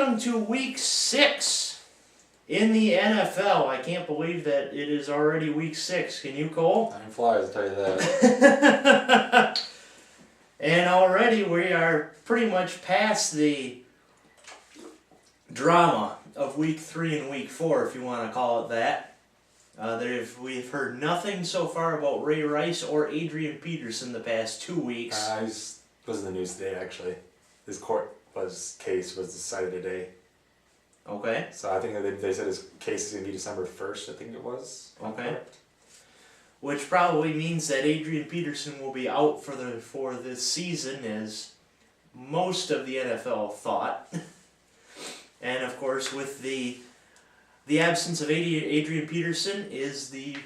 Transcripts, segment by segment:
welcome to week 6 in the NFL. I can't believe that it is already week 6. Can you, Cole? Time flies, I'll tell you that. And already we are pretty much past the drama of week 3 and week 4, if you want to call it that. We've heard nothing so far about Ray Rice or Adrian Peterson the past 2 weeks. I was in the news today, actually. His case was decided today. Okay. So I think that they said his case is going to be December 1st, I think it was. Okay. Correct. Which probably means that Adrian Peterson will be out for this season, as most of the NFL thought. And of course, with the absence of Adrian Peterson is the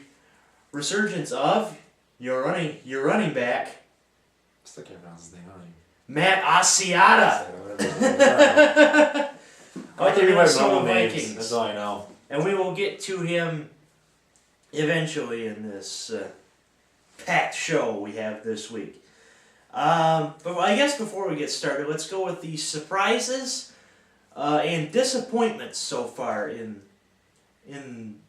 resurgence of your running back, Still can't pronounce his name. Matt Asiata. I can't remember Minnesota names. Vikings. That's all I know. And we will get to him eventually in this packed show we have this week. But I guess before we get started, let's go with the surprises and disappointments so far in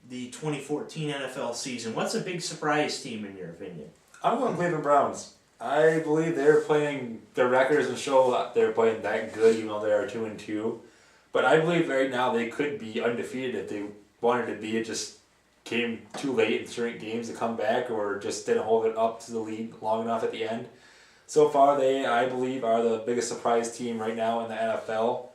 the 2014 NFL season. What's a big surprise team in your opinion? I'm going Cleveland Browns. I believe they're playing, their records and show that they're playing that good, even though they are 2-2. But I believe right now they could be undefeated if they wanted to be. It just came too late in certain games to come back, or just didn't hold it up to the lead long enough at the end. So far, they, I believe, are the biggest surprise team right now in the NFL.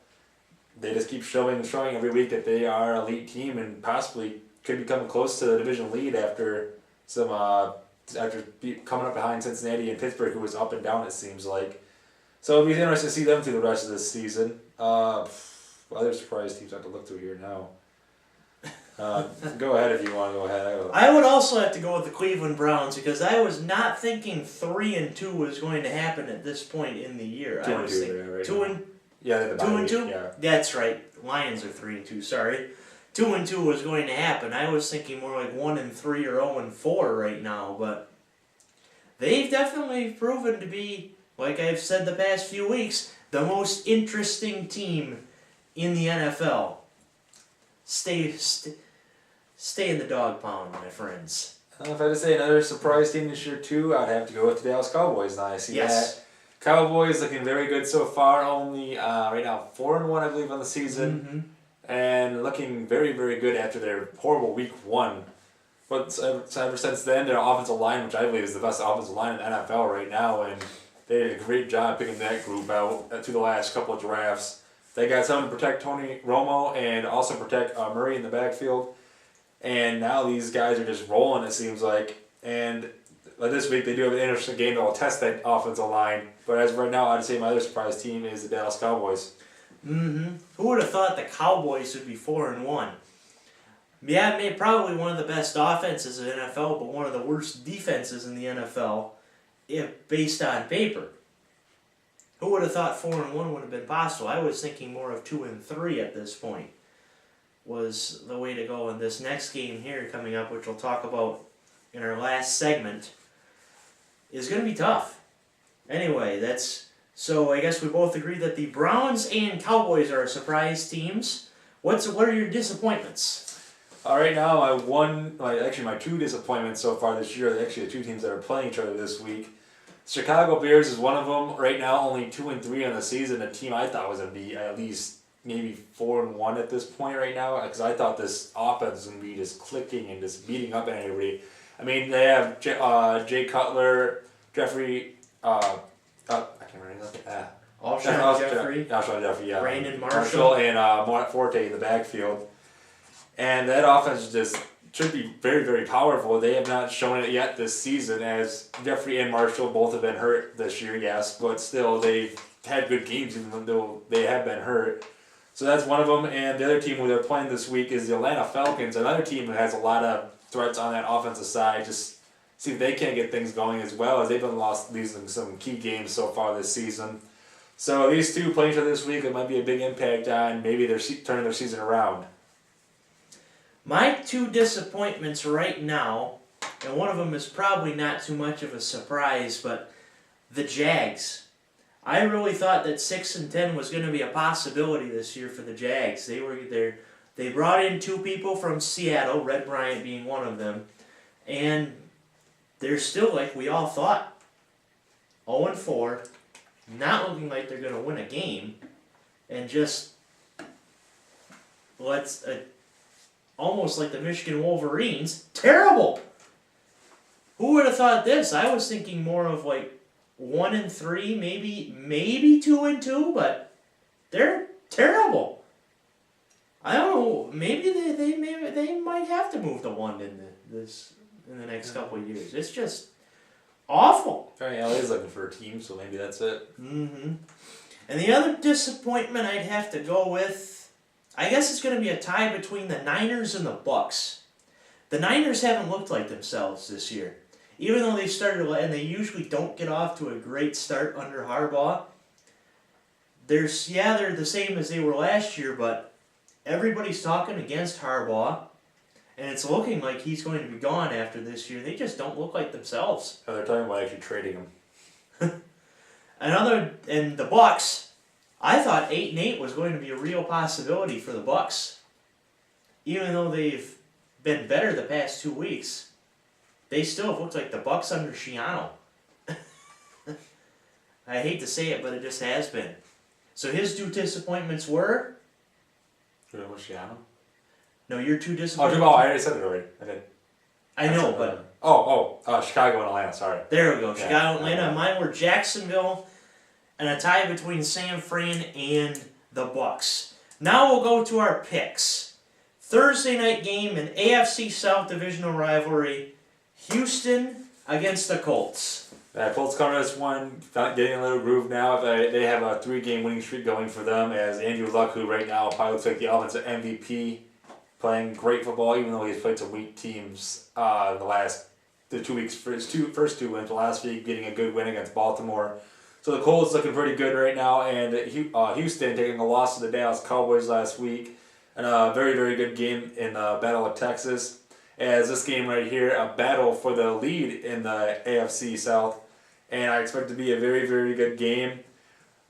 They just keep showing every week that they are an elite team and possibly could be coming close to the division lead after coming up behind Cincinnati and Pittsburgh, who was up and down, it seems like. So it'll be interesting to see them through the rest of this season. Other surprise teams I have to look through here now. Go ahead if you want to go ahead. I would also have to go with the Cleveland Browns because I was not thinking 3-2 was going to happen at this point in the year. 2-2, right? 2-2. Yeah, 2-2. Yeah, that's right. Lions are 3-2. Sorry, 2-2 was going to happen. I was thinking more like 1-3 or 0-4 right now, but they've definitely proven to be, like I've said the past few weeks, the most interesting team in the NFL. Stay in the dog pound, my friends. If I had to say another surprise team this year too, I'd have to go with the Dallas Cowboys. Now I see that. Cowboys looking very good so far. Only right now 4-1, I believe, on the season, and looking very, very good after their horrible week 1. But ever since then, their offensive line, which I believe is the best offensive line in the NFL right now, and they did a great job picking that group out through the last couple of drafts. They got someone to protect Tony Romo and also protect Murray in the backfield. And now these guys are just rolling, it seems like. And this week they do have an interesting game that will test that offensive line. But as of right now, I'd say my other surprise team is the Dallas Cowboys. Who would have thought the Cowboys would be 4-1? Yeah, probably one of the best offenses in the NFL, but one of the worst defenses in the NFL, if based on paper. Who would have thought 4-1 would have been possible? I was thinking more of 2-3 at this point was the way to go in this next game here coming up, which we'll talk about in our last segment, is going to be tough. Anyway, so I guess we both agree that the Browns and Cowboys are surprise teams. What are your disappointments? Right now, my 2 disappointments so far this year are actually the 2 teams that are playing each other this week. Chicago Bears is one of them. Right now, only 2-3 on the season. A team I thought was going to be at least maybe 4-1 at this point right now, because I thought this offense was going to be just clicking and just beating up on everybody. I mean, they have Jay Cutler, Jeffrey, I can't remember that. Alshon Jeffrey. Alshon Jeffrey, yeah. Brandon Marshall. And Mont Forte in the backfield. And that offense just should be very, very powerful. They have not shown it yet this season, as Jeffrey and Marshall both have been hurt this year, yes, but still they've had good games even though they have been hurt. So that's one of them. And the other team who they're playing this week is the Atlanta Falcons, another team that has a lot of threats on that offensive side. Just see if they can't get things going as well, as they've been losing some key games so far this season. So these two playing each other this week, it might be a big impact on maybe they're turning their season around. My 2 disappointments right now, and one of them is probably not too much of a surprise, but the Jags. I really thought that 6-10 was going to be a possibility this year for the Jags. They were there. They brought in 2 people from Seattle, Red Bryant being one of them, and they're still, like we all thought, 0-4, not looking like they're going to win a game, and just almost like the Michigan Wolverines, terrible. Who would have thought this? I was thinking more of like 1-3, maybe 2-2, but they're terrible. I don't know. Maybe they might have to move to 1 in the next couple of years. It's just awful. LA's looking for a team, so maybe that's it. Mm-hmm. And the other disappointment I'd have to go with, I guess it's going to be a tie between the Niners and the Bucks. The Niners haven't looked like themselves this year. Even though they started, and they usually don't get off to a great start under Harbaugh, they're the same as they were last year, but everybody's talking against Harbaugh, and it's looking like he's going to be gone after this year. They just don't look like themselves. Oh, they're talking about actually trading him. And the Bucks, I thought 8-8 was going to be a real possibility for the Bucks. Even though they've been better the past 2 weeks, they still have looked like the Bucks under Schiano. I hate to say it, but it just has been. So his 2 disappointments were? Schiano? No, your 2 disappointments. Oh, I already said it already. I did. I know, but... Chicago and Atlanta, sorry. There we go. Yeah. Chicago and Atlanta. Mine were Jacksonville and a tie between San Fran and the Bucks. Now we'll go to our picks. Thursday night game, an AFC South divisional rivalry. Houston against the Colts. Colts coming to this one, getting a little groove now. They have a 3-game winning streak going for them as Andrew Luck, who right now probably looks like the offensive MVP, playing great football, even though he's played some weak teams the 2 weeks, first 2 wins. Last week getting a good win against Baltimore. So the Colts looking pretty good right now, and Houston taking a loss to the Dallas Cowboys last week, and a very, very good game in the Battle of Texas. As this game right here, a battle for the lead in the AFC South, and I expect it to be a very, very good game.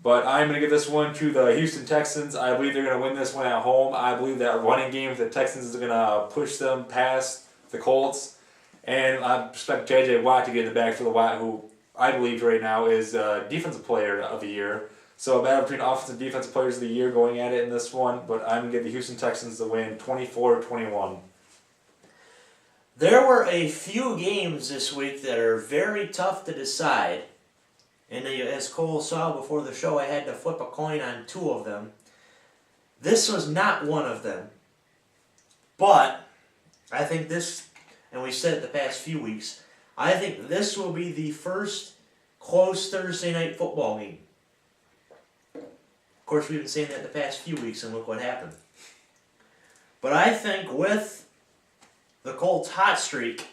But I'm going to give this one to the Houston Texans. I believe they're going to win this one at home. I believe that running game for the Texans is going to push them past the Colts. And I expect J.J. Watt to get in the back for the Watt, who I believe right now is Defensive Player of the Year. So a battle between offensive and defensive players of the year going at it in this one. But I'm going to give the Houston Texans the win 24-21. There were a few games this week that are very tough to decide. And as Cole saw before the show, I had to flip a coin on 2 of them. This was not one of them. But I think this, and we said it the past few weeks, I think this will be the first close Thursday night football game. Of course, we've been saying that the past few weeks, and look what happened. But I think with the Colts' hot streak,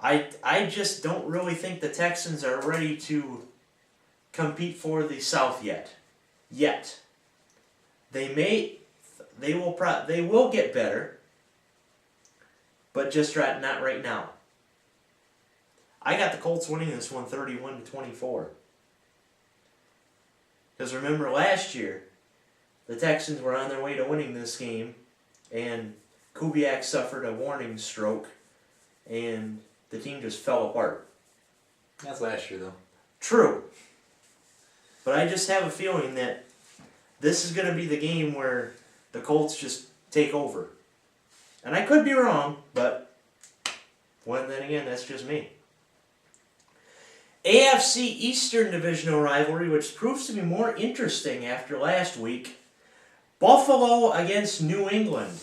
I just don't really think the Texans are ready to compete for the South yet. They will get better, but just not right now. I got the Colts winning this one 31-24. Because remember last year, the Texans were on their way to winning this game, and Kubiak suffered a warning stroke, and the team just fell apart. That's last year, though. True. But I just have a feeling that this is going to be the game where the Colts just take over. And I could be wrong, but then again, that's just me. AFC Eastern Divisional rivalry, which proves to be more interesting after last week. Buffalo against New England.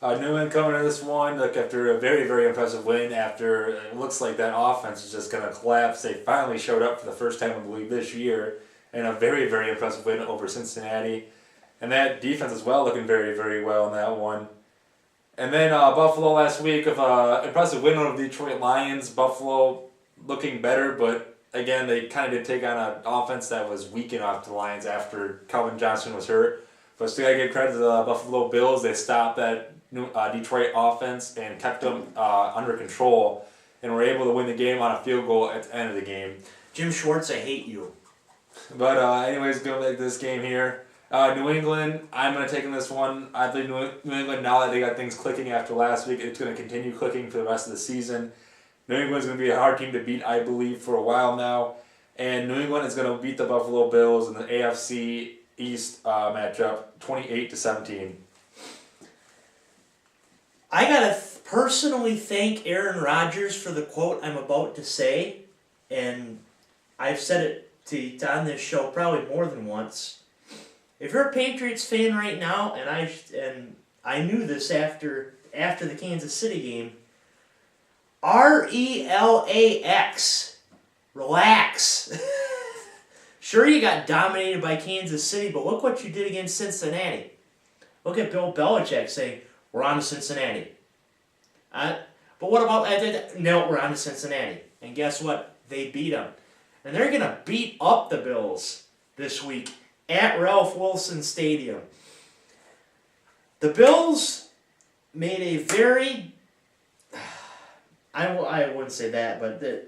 New England coming in this one, after a very, very impressive win, after it looks like that offense is just going to collapse. They finally showed up for the first time, I believe, this year, and a very, very impressive win over Cincinnati. And that defense as well looking very, very well in that one. And then Buffalo last week of impressive win over the Detroit Lions. Buffalo looking better, but again, they kind of did take on an offense that was weakened off the Lions after Calvin Johnson was hurt. But still got to give credit to the Buffalo Bills. They stopped that Detroit offense and kept them under control and were able to win the game on a field goal at the end of the game. Jim Schwartz, I hate you. But anyways, going back to this game here. New England, I'm going to take in this one. I think New England, now that they got things clicking after last week, it's going to continue clicking for the rest of the season. New England's going to be a hard team to beat, I believe, for a while now. And New England is going to beat the Buffalo Bills in the AFC East matchup, 28-17. I got to personally thank Aaron Rodgers for the quote I'm about to say. And I've said it on this show probably more than once. If you're a Patriots fan right now, and I knew this after the Kansas City game, RELAX, relax. Sure, you got dominated by Kansas City, but look what you did against Cincinnati. Look at Bill Belichick saying, "We're on to Cincinnati." But what about no? We're on to Cincinnati, and guess what? They beat them, and they're gonna beat up the Bills this week at Ralph Wilson Stadium. The Bills made a very, I wouldn't say that, but the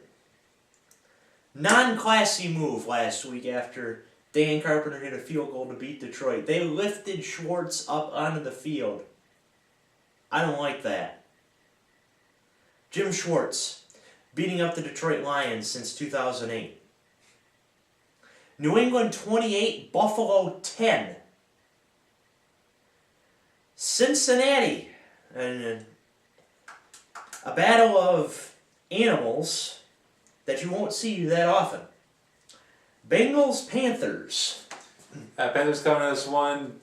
non-classy move last week after Dan Carpenter hit a field goal to beat Detroit. They lifted Schwartz up onto the field. I don't like that. Jim Schwartz, beating up the Detroit Lions since 2008. New England 28, Buffalo 10. Cincinnati, and a battle of animals that you won't see that often. Bengals-Panthers. Panthers coming to this one,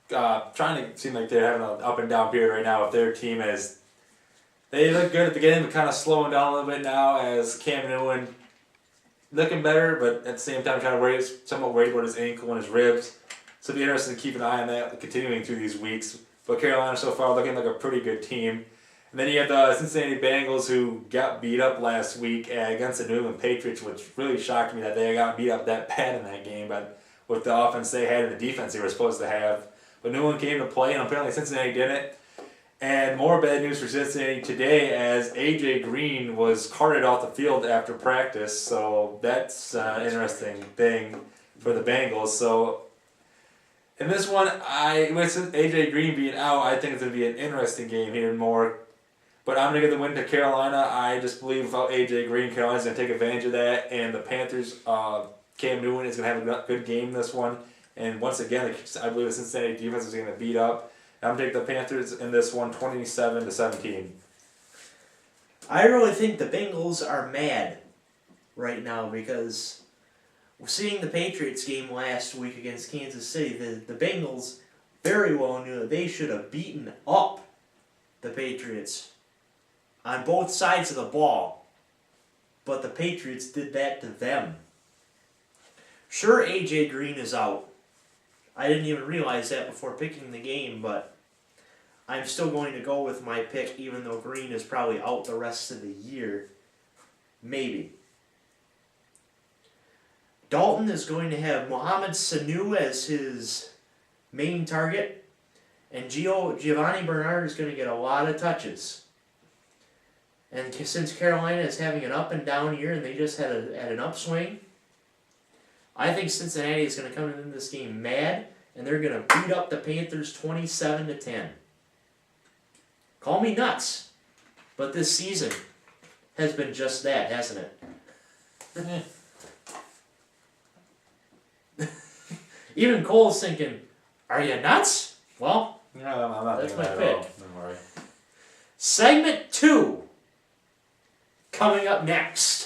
trying to seem like they're having an up and down period right now with their team as they look good at the beginning, but kind of slowing down a little bit now as Cam Newton looking better, but at the same time somewhat worried about his ankle and his ribs. So it'll be interesting to keep an eye on that continuing through these weeks. But Carolina so far looking like a pretty good team. And then you have the Cincinnati Bengals who got beat up last week against the New England Patriots, which really shocked me that they got beat up that bad in that game, but with the offense they had and the defense they were supposed to have. But New England came to play, and apparently Cincinnati didn't. And more bad news for Cincinnati today as A.J. Greene was carted off the field after practice. So that's an interesting thing for the Bengals. So in this one, with A.J. Greene being out, I think it's going to be an interesting game here more. But I'm going to give the win to Carolina. I just believe without A.J. Greene, Carolina's going to take advantage of that. And the Panthers, Cam Newton is going to have a good game in this one. And once again, I believe the Cincinnati defense is going to beat up. I'm going to take the Panthers in this one, 27-17. I really think the Bengals are mad right now because seeing the Patriots game last week against Kansas City, the Bengals very well knew that they should have beaten up the Patriots on both sides of the ball. But the Patriots did that to them. Sure, A.J. Greene is out. I didn't even realize that before picking the game, but I'm still going to go with my pick, even though Greene is probably out the rest of the year. Maybe. Dalton is going to have Mohamed Sanu as his main target, and Giovanni Bernard is going to get a lot of touches. And since Carolina is having an up and down year, and they just had an upswing, I think Cincinnati is going to come into this game mad, and they're going to beat up the Panthers 27-10. Call me nuts, but this season has been just that, hasn't it? Even Cole's thinking, "Are you nuts?" Well, no, I'm not that's my that pick. at all. Don't worry. Segment 2 coming up next.